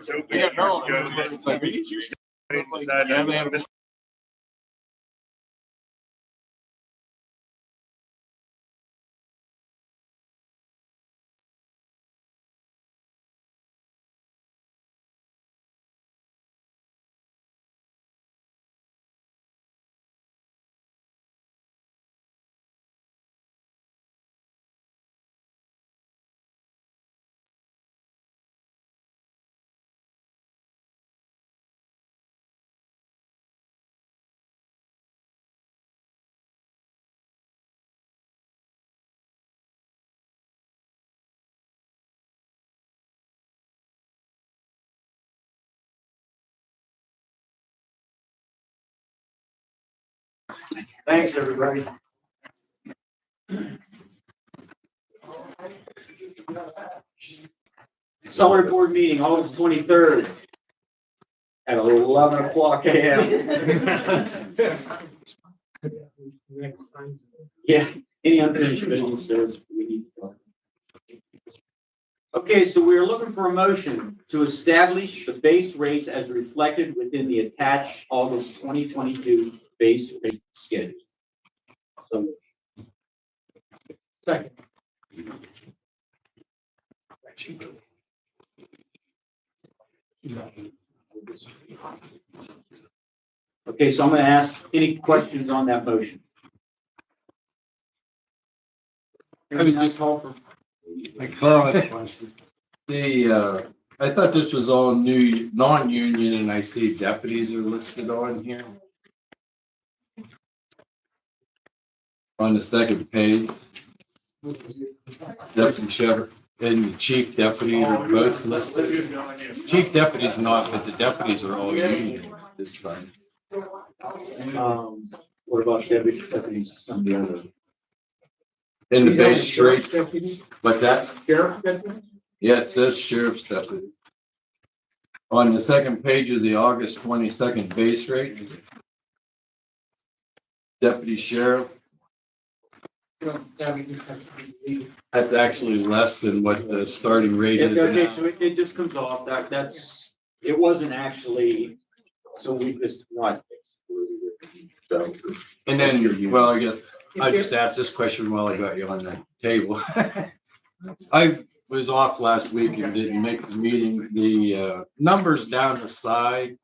So I got no one. years It's like, ago, are you serious? they Like, decided yeah, they had a- this Thanks, everybody. Summer board meeting, August 23rd at 11 o'clock a.m. Yeah, any unfinished business there we need to talk. Okay, so we're looking for a motion to establish the base rates as reflected within the attached August 2022 base rate schedule. So. Second. Okay, so I'm going to ask any questions on that motion. I mean, I call for. I thought this was all new, non-union, and I see deputies are listed on here. On the second page. Deputy sheriff and the chief deputy are both listed. Chief deputy's not, but the deputies are all union this time. What about deputies, some of the other? In the base rate, what's that? Sheriff deputy? Yeah, it says sheriff's deputy. On the second page of the August 22nd base rate. Deputy sheriff, that's actually less than what the starting rate is Okay, now. so it just comes off, that's, it wasn't actually, so we just not excluded it. So. And then, well, I guess I just asked this question while I got you on the table. I was off last week and didn't make the meeting. The numbers down the side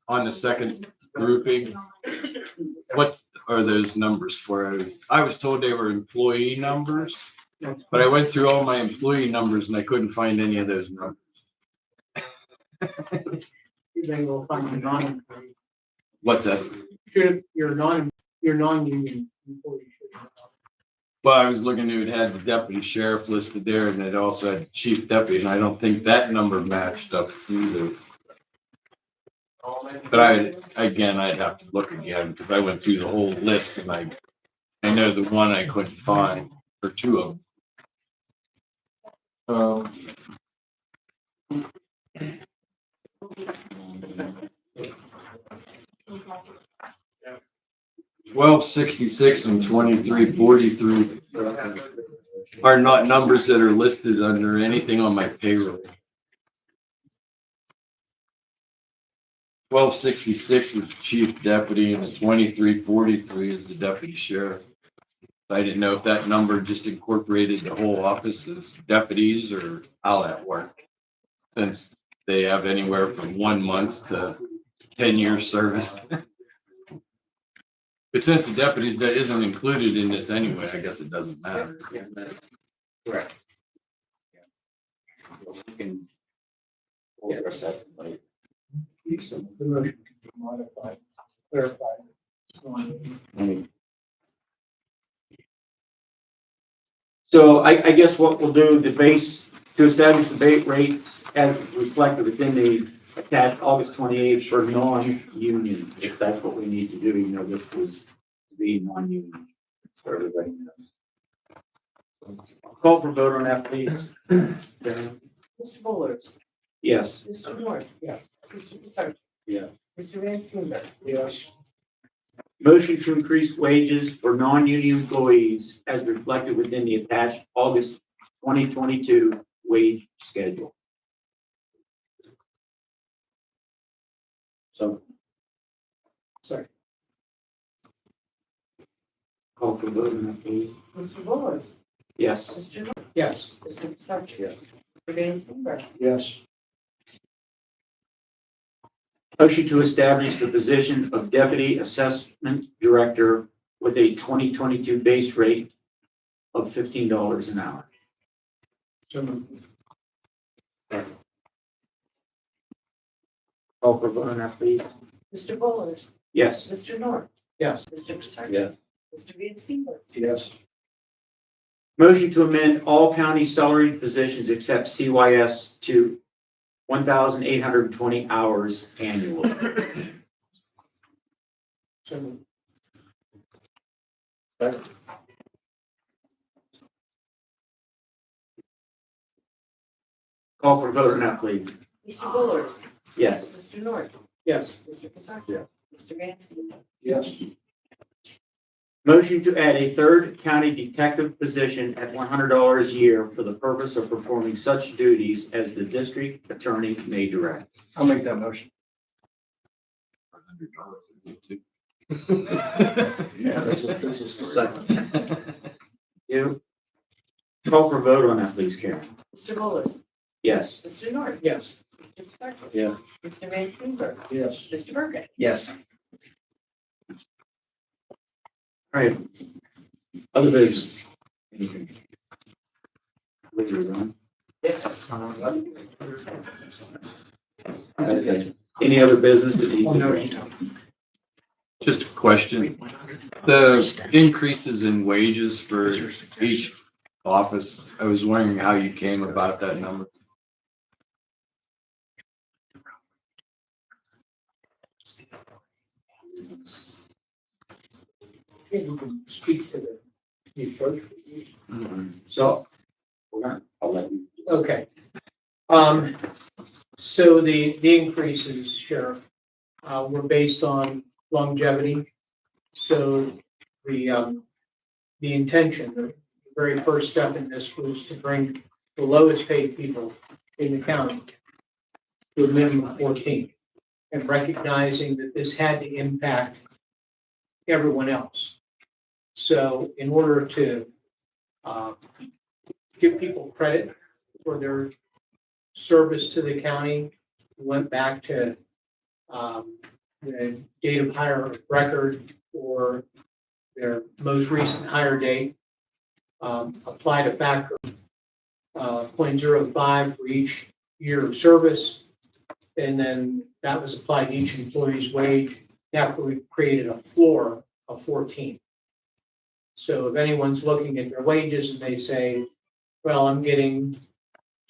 on the second grouping, what are those numbers for? I was told they were employee numbers, but I went through all my employee numbers and I couldn't find any of those numbers. They will find a non. What's that? Your non-union employee should. Well, I was looking, it had the deputy sheriff listed there and it also had chief deputy, and I don't think that number matched up either. But I'd have to look again because I went through the whole list and I know the one I couldn't find, or two of them. 1266 and 2343 are not numbers that are listed under anything on my payroll. 1266 is the chief deputy and the 2343 is the deputy sheriff. I didn't know if that number just incorporated the whole office as deputies or how that worked, since they have anywhere from 1 month to 10 years service. But since the deputies that isn't included in this anyway, I guess it doesn't matter. Correct. We can get our second later. So the motion can be modified, clarified. So I guess what we'll do, the base, to establish the base rates as reflected within the attached August 28th for non-union, if that's what we need to do, you know, this was the non-union. For everybody knows. Call for vote on that, please. Mr. Buller. Yes. Mr. North. Yes. Mr. Sargent. Yeah. Mr. Van Kunder. Yes. Motion to increase wages for non-union employees as reflected within the attached August 2022 wage schedule. So Sorry. call for vote on that, please. Mr. Buller. Yes. Mr. Norton. Yes. Mr. Sargent. Yes. Mr. Van Steenberg. Yes. Motion to establish the position of Deputy Assessment Director with a 2022 base rate of $15 an hour. So moved. Call for vote on that, please. Mr. Buller. Yes. Mr. Norton. Yes. Mr. Sargent. Mr. Van Steenberg. Yes. Motion to amend all county salaried positions except CYS to 1,820 hours annually. So moved. Call for vote on that, please. Mr. Buller. Yes. Mr. Norton. Yes. Mr. Sargent. Mr. Van Steenberg. Yes. Motion to add a third county detective position at $100 a year for the purpose of performing such duties as the district attorney may direct. I'll make that motion. Yeah, there's a story. You. Call for vote on that, please, Karen. Mr. Buller. Yes. Mr. Norton. Yes. Mr. Sargent. Yeah. Mr. Van Steenberg. Yes. Mr. Burkett. Yes. All right. Other business. Anything? Later on. Okay. Any other business that needs? Just a question. The increases in wages for each office, I was wondering how you came about that number. You can speak to the first. So, I'll let you. Okay. So the increases, Sheriff, were based on longevity. So the intention, the very first step in this was to bring the lowest paid people in the county to a minimum of 14, and recognizing that this had to impact everyone else. So in order to give people credit for their service to the county, we went back to the date of hire record or their most recent hire date, applied a factor of 0.05 for each year of service, and then that was applied to each employee's wage after we created a floor of 14. So if anyone's looking at their wages and they say, well, I'm getting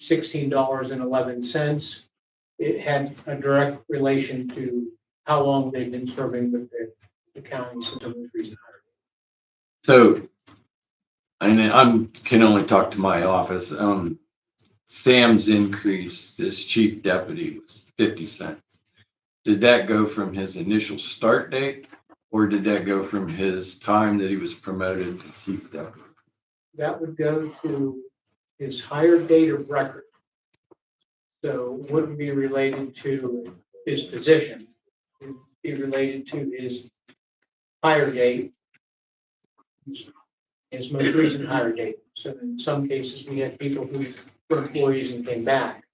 $16.11, it had a direct relation to how long they've been serving with the county since the most recent hire. So, and I can only talk to my office. Sam's increase as chief deputy was 50 cents. Did that go from his initial start date, or did that go from his time that he was promoted to chief deputy? That would go to his higher date of record. So it wouldn't be related to his position. It would be related to his hire date, his most recent hire date. So in some cases, we had people who were employees and came back.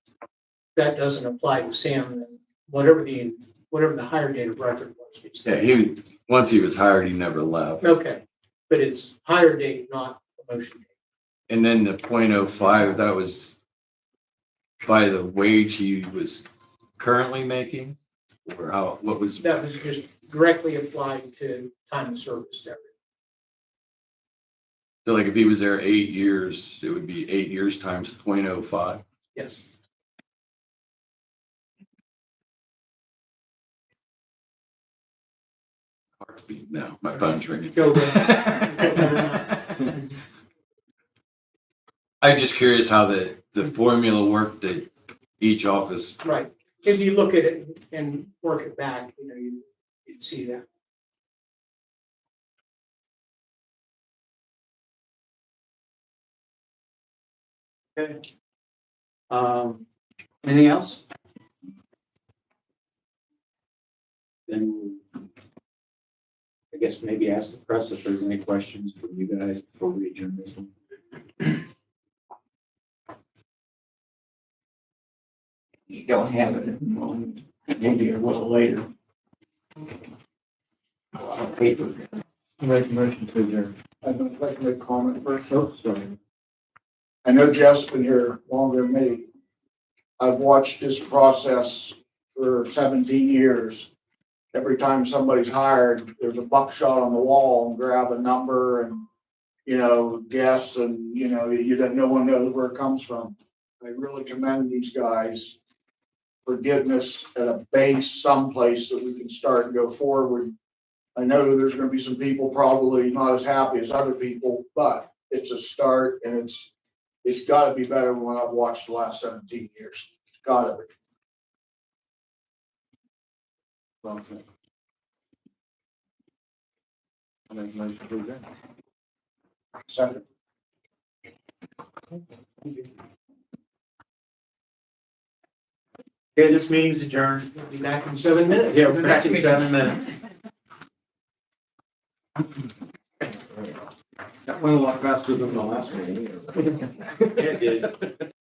That doesn't apply to Sam, whatever the hire date of record was. Yeah, once he was hired, he never left. Okay, but it's hire date, not promotion date. And then the 0.05, that was by the wage he was currently making, or what was? That was just directly applied to time of service. So like if he was there 8 years, it would be 8 years times 0.05. Yes. No, my phone's ringing. Go ahead. I'm just curious how the formula worked at each office. Right. If you look at it and work it back, you'd see that. Okay. Anything else? then I guess maybe ask the press if there's any questions from you guys before we adjourn this one. You don't have it at the moment, maybe a little later. A lot of paper. Make a motion to adjourn. I'd like to make a comment first. Oh, sorry. I know Jeff's been here longer than me. I've watched this process for 17 years. Every time somebody's hired, there's a buckshot on the wall and grab a number and, guess, and, no one knows where it comes from. I really commend these guys for getting us at a base someplace that we can start and go forward. I know there's gonna be some people probably not as happy as other people, but it's a start and it's gotta be better than what I've watched the last 17 years. It's gotta be. I make a motion to adjourn. Second. Okay, this meeting's adjourned. We'll be back in 7 minutes. Yeah, we're back in 7 minutes. That went a lot faster than the last meeting. It did.